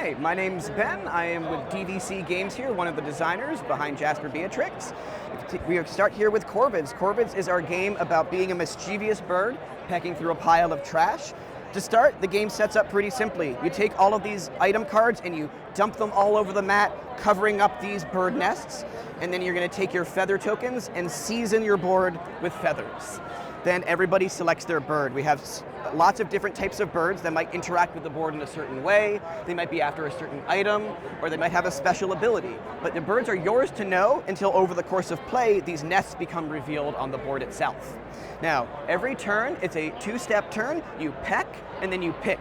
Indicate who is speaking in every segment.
Speaker 1: Hi, my name's Ben. I am with DVC Games here, one of the designers behind Jasper Beatrix. We start here with Corvids. Corvids is our game about being a mischievous bird pecking through a pile of trash. To start, the game sets up pretty simply. You take all of these item cards and you dump them all over the mat, covering up these bird nests, and then you're going to take your feather tokens and season your board with feathers. Then everybody selects their bird. We have lots of different types of birds that might interact with the board in a certain way. They might be after a certain item, or they might have a special ability. But the birds are yours to know until over the course of play, these nests become revealed on the board itself. Now, every turn, it's a two-step turn. You peck, and then you pick.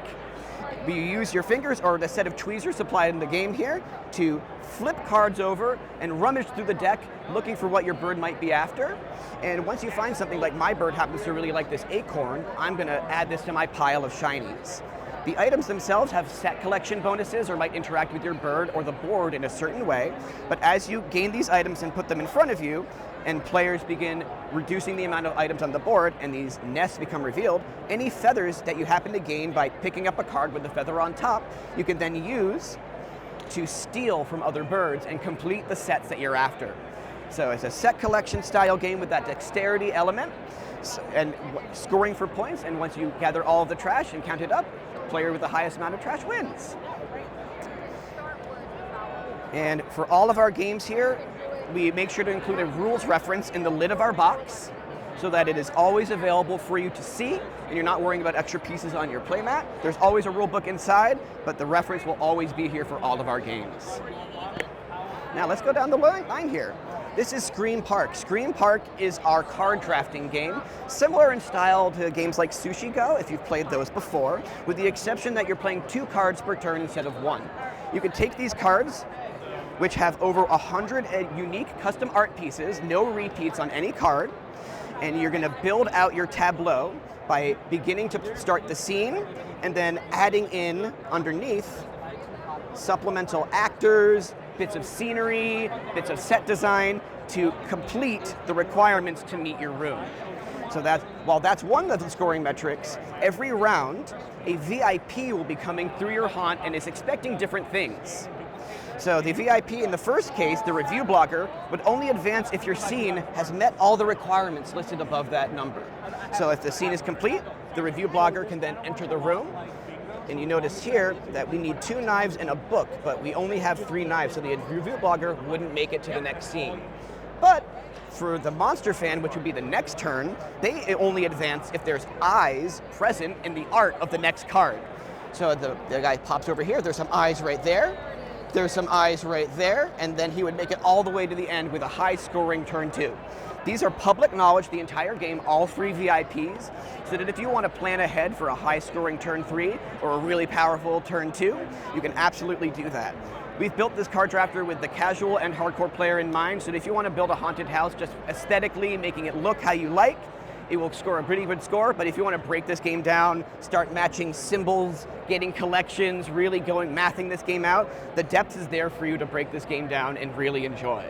Speaker 1: You use your fingers or the set of tweezers supplied in the game here to flip cards over and rummage through the deck looking for what your bird might be after. And once you find something, like my bird happens to really like this acorn, I'm going to add this to my pile of shinies. The items themselves have set collection bonuses or might interact with your bird or the board in a certain way, but as you gain these items and put them in front of you, and players begin reducing the amount of items on the board and these nests become revealed, any feathers that you happen to gain by picking up a card with the feather on top, you can then use to steal from other birds and complete the sets that you're after. So it's a set collection style game with that dexterity element and scoring for points, and once you gather all of the trash and count it up, the player with the highest amount of trash wins. And for all of our games here, we make sure to include a rules reference in the lid of our box so that it is always available for you to see and you're not worrying about extra pieces on your playmat. There's always a rule book inside, but the reference will always be here for all of our games. Now let's go down the line here. This is Scream Park. Scream Park is our card drafting game, similar in style to games like Sushi Go, if you've played those before, with the exception that you're playing 2 cards per turn instead of 1. You can take these cards, which have over 100 unique custom art pieces, no repeats on any card, and you're going to build out your tableau by beginning to start the scene and then adding in underneath supplemental actors, bits of scenery, bits of set design to complete the requirements to meet your room. So while that's one of the scoring metrics, every round a VIP will be coming through your haunt and is expecting different things. So the VIP in the first case, the review blogger, would only advance if your scene has met all the requirements listed above that number. So if the scene is complete, the review blogger can then enter the room. And you notice here that we need 2 knives and a book, but we only have 3 knives, so the review blogger wouldn't make it to the next scene. But for the monster fan, which would be the next turn, they only advance if there's eyes present in the art of the next card. So the guy pops over here, there's some eyes right there, there's some eyes right there, and then he would make it all the way to the end with a high scoring turn 2. These are public knowledge the entire game, all 3 VIPs, so that if you want to plan ahead for a high scoring turn 3 or a really powerful turn 2, you can absolutely do that. We've built this card drafter with the casual and hardcore player in mind, so that if you want to build a haunted house just aesthetically, making it look how you like, it will score a pretty good score. But if you want to break this game down, start matching symbols, getting collections, really mathing this game out, the depth is there for you to break this game down and really enjoy.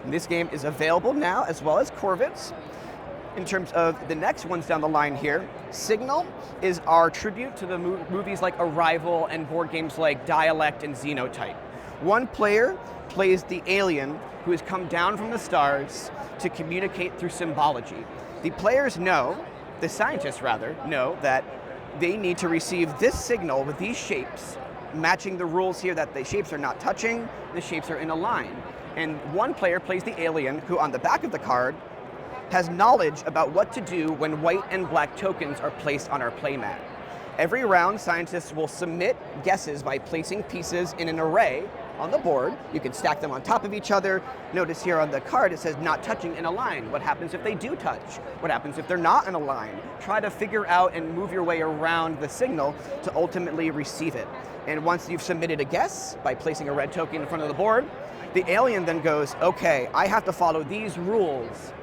Speaker 1: And this game is available now, as well as Corvids. In terms of the next ones down the line here, Signal is our tribute to the movies like Arrival and board games like Dialect and Xenotype. One player plays the alien who has come down from the stars to communicate through symbology. The players know, the scientists rather, know that they need to receive this signal with these shapes, matching the rules here that the shapes are not touching, the shapes are in a line. And one player plays the alien who on the back of the card has knowledge about what to do when white and black tokens are placed on our playmat. Every round, scientists will submit guesses by placing pieces in an array on the board. You can stack them on top of each other. Notice here on the card it says not touching in a line. What happens if they do touch? What happens if they're not in a line? Try to figure out and move your way around the signal to ultimately receive it. And once you've submitted a guess by placing a red token in front of the board, the alien then goes, okay, I have to follow these rules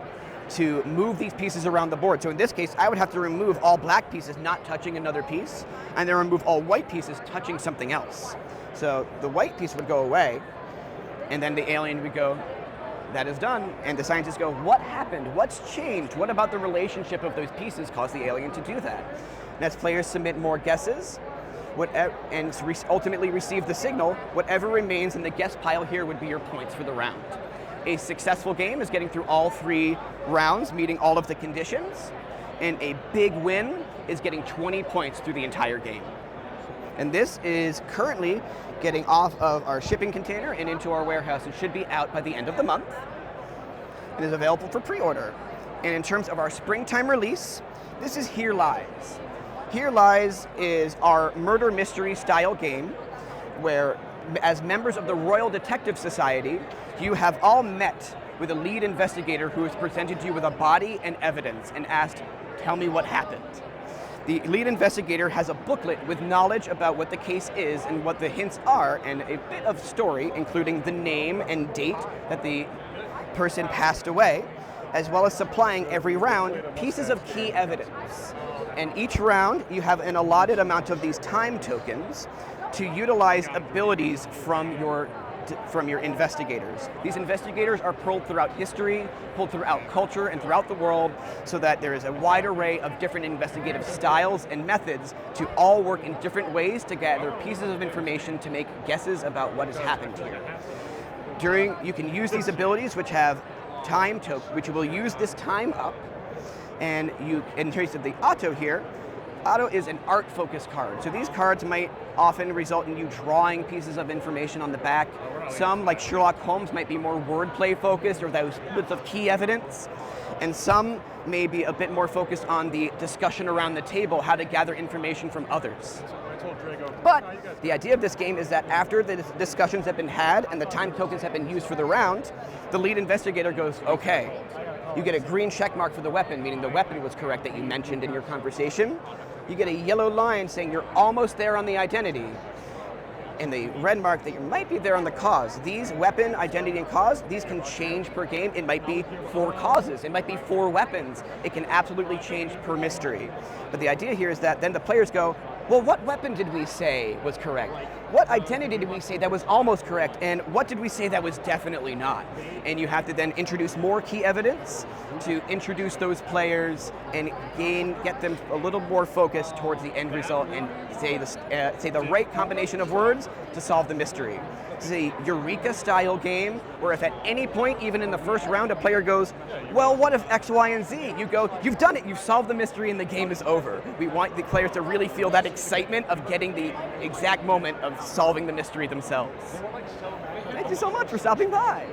Speaker 1: to move these pieces around the board. So in this case, I would have to remove all black pieces not touching another piece, and then remove all white pieces touching something else. So the white piece would go away, and then the alien would go, that is done. And the scientists go, what happened? What's changed? What about the relationship of those pieces caused the alien to do that? And as players submit more guesses, and ultimately receive the signal. Whatever remains in the guess pile here would be your points for the round. A successful game is getting through all 3 rounds, meeting all of the conditions, and a big win is getting 20 points through the entire game. And this is currently getting off of our shipping container and into our warehouse. It should be out by the end of the month. It is available for pre-order. And in terms of our springtime release, this is Here Lies. Here Lies is our murder mystery style game where, as members of the Royal Detective Society, you have all met with a lead investigator who has presented you with a body and evidence and asked, tell me what happened. The lead investigator has a booklet with knowledge about what the case is and what the hints are, and a bit of story, including the name and date that the person passed away, as well as supplying every round pieces of key evidence. And each round, you have an allotted amount of these time tokens to utilize abilities from your investigators. These investigators are pulled throughout history, pulled throughout culture, and throughout the world, so that there is a wide array of different investigative styles and methods to all work in different ways to gather pieces of information to make guesses about what has happened here. You can use these abilities, which have time token, which will use this time up, and in terms of the auto here, Auto is an art-focused card. So these cards might often result in you drawing pieces of information on the back. Some, like Sherlock Holmes, might be more wordplay focused or those bits of key evidence. And some may be a bit more focused on the discussion around the table, how to gather information from others. But the idea of this game is that after the discussions have been had and the time tokens have been used for the round, the lead investigator goes, okay, you get a green check mark for the weapon, meaning the weapon was correct that you mentioned in your conversation. You get a yellow line saying you're almost there on the identity, and the red mark that you might be there on the cause. These weapon, identity, and cause, these can change per game. It might be 4 causes, it might be 4 weapons. It can absolutely change per mystery. But the idea here is that then the players go, well, what weapon did we say was correct? What identity did we say that was almost correct? And what did we say that was definitely not? And you have to then introduce more key evidence to introduce those players and get them a little more focused towards the end result and say the right combination of words to solve the mystery. This is a Eureka-style game where if at any point, even in the first round, a player goes, well, what if X, Y, and Z? You go, you've done it, you've solved the mystery, and the game is over. We want the players to really feel that excitement of getting the exact moment of solving the mystery themselves. Thank you so much for stopping by.